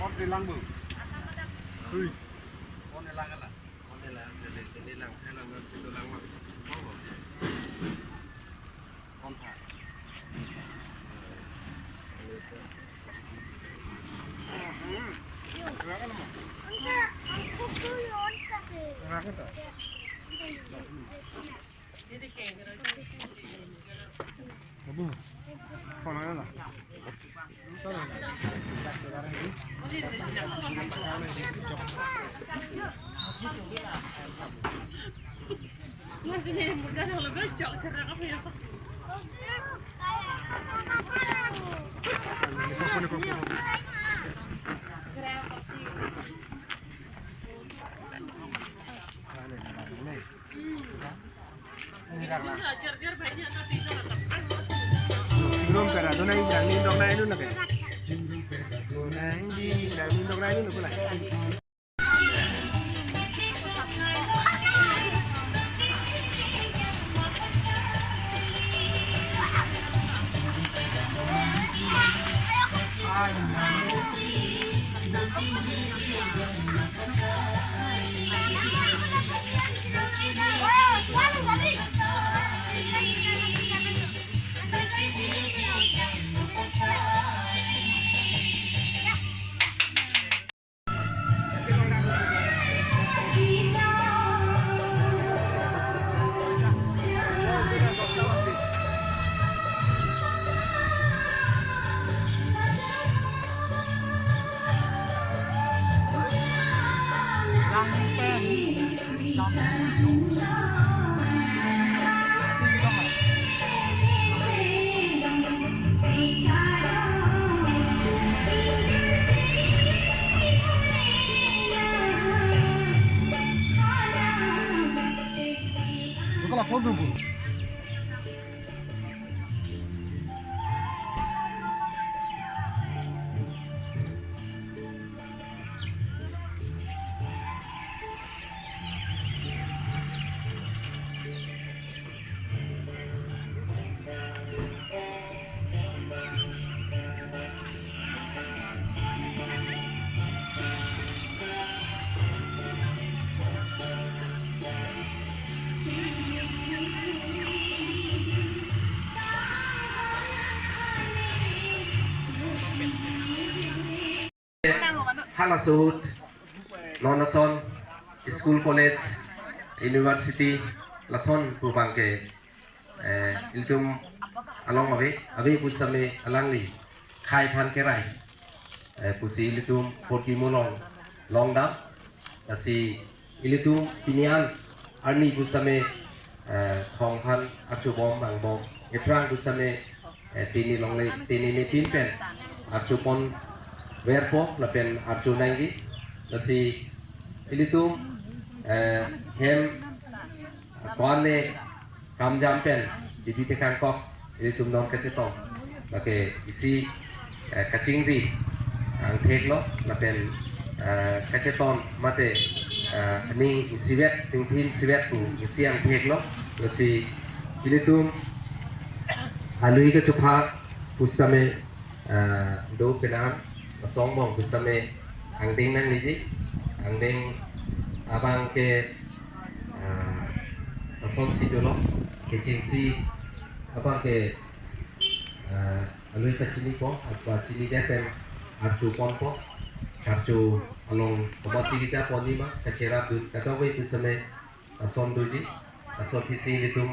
On đi lăng bự. Ui. On đi lăng kan lah. On đi lăng, đi lăng, hay là nó sẽ đi lăng mà. On thả. Abu. Còn nói là. Masih mudah kalau becok cara apa ya? Jar banyak nanti Belum kara tu naik berani dong naik tu nak. Naik di berani dong naik tu nak pula. Kalau kau dulu. Halasud, Nonason, School College, University, Lason Pubangke, Iltum along abe pusame alangli, Kai Pankerai, Pusi Ilitum Portimolong, Longdam, Asi Ilitum Pinian, Arni pusame Honghan Archubom Bangbom, Eprang pusame Tini Longley, Tini Pinpen, Archupon. Wherefore, na pen arju nangi, nasi ilitum hem kuane kamjam pen jadi tekan kok ilitum non kecetom, pakai isi kacing di ang tek lo, na pen keceton mate ning siwet tingtin siwet tu isi ang tek lo, nasi ilitum alui ke cepat pustame do penan song mong kusame ang ding nang liji ang ding abang ke son si dolo ke cinsi abang ke alui ka cini ko atwa cini depen archu pon ko archu along obat si kita poni ma kacera dun katawe kusame son doji son kisi litum